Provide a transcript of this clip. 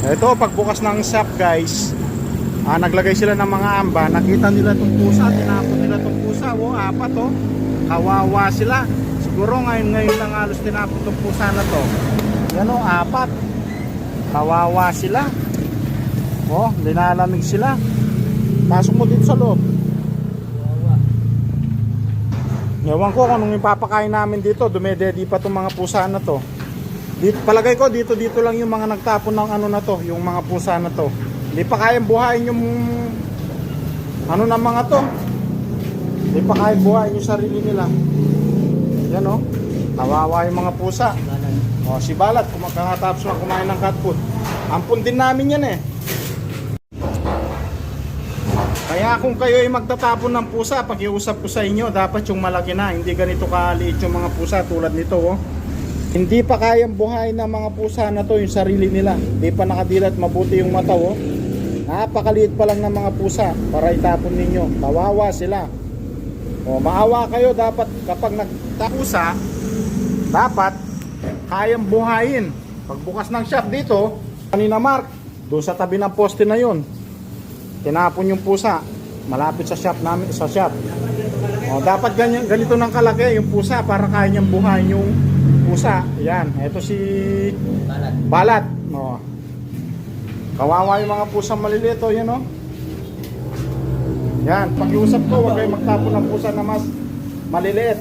Ito, pagbukas ng shop guys, naglagay sila ng mga amba. Nakita nila itong pusa, tinapon nila itong pusa. Apat oh. Kawawa sila. Siguro ngayon lang halos tinapon itong pusa na to. Yan oh, apat. Kawawa sila. Oh, linalamig sila. Pasok mo dito sa loob. Ewan ko kung anong ipapakain namin dito. Dumededi pa itong mga pusa na to. Dito, palagay ko dito lang yung mga nagtapon ng ano na to, yung mga pusa na to. Hindi pa kayang buhayin yung ano ng mga to. Hindi pa kayang buhayin yung sarili nila. Yan oh. Kawawa yung mga pusa. Oh, si Balat kumakatapos na kumain ng cat food. Ampun din namin yan eh. Kaya kung kayo ay magtatapon ng pusa, pakiusap ko sa inyo, dapat yung malaki na, hindi ganito kaliit yung mga pusa tulad nito oh. Hindi pa kayang buhayin ng mga pusa na to yung sarili nila. Hindi pa nakadilat mabuti yung mata oh. Napakaliit pa lang ng mga pusa para itapon ninyo. Kawawa sila. O, maawa kayo dapat kapag nagtapusa, dapat kayang buhayin. Pagbukas ng shop dito, kanina Mark, doon sa tabi ng poste na yun, tinapon yung pusa malapit sa shop namin, sa shop. O, dapat ganito ng kalaki yung pusa para kaya niyang buhayin yung pusa. Yan, ito si Balat. O, kawawa yung mga pusang maliliit o, yan o. Yan, pakiusap ko, huwag kayo magtapon ng pusa na mas maliliit.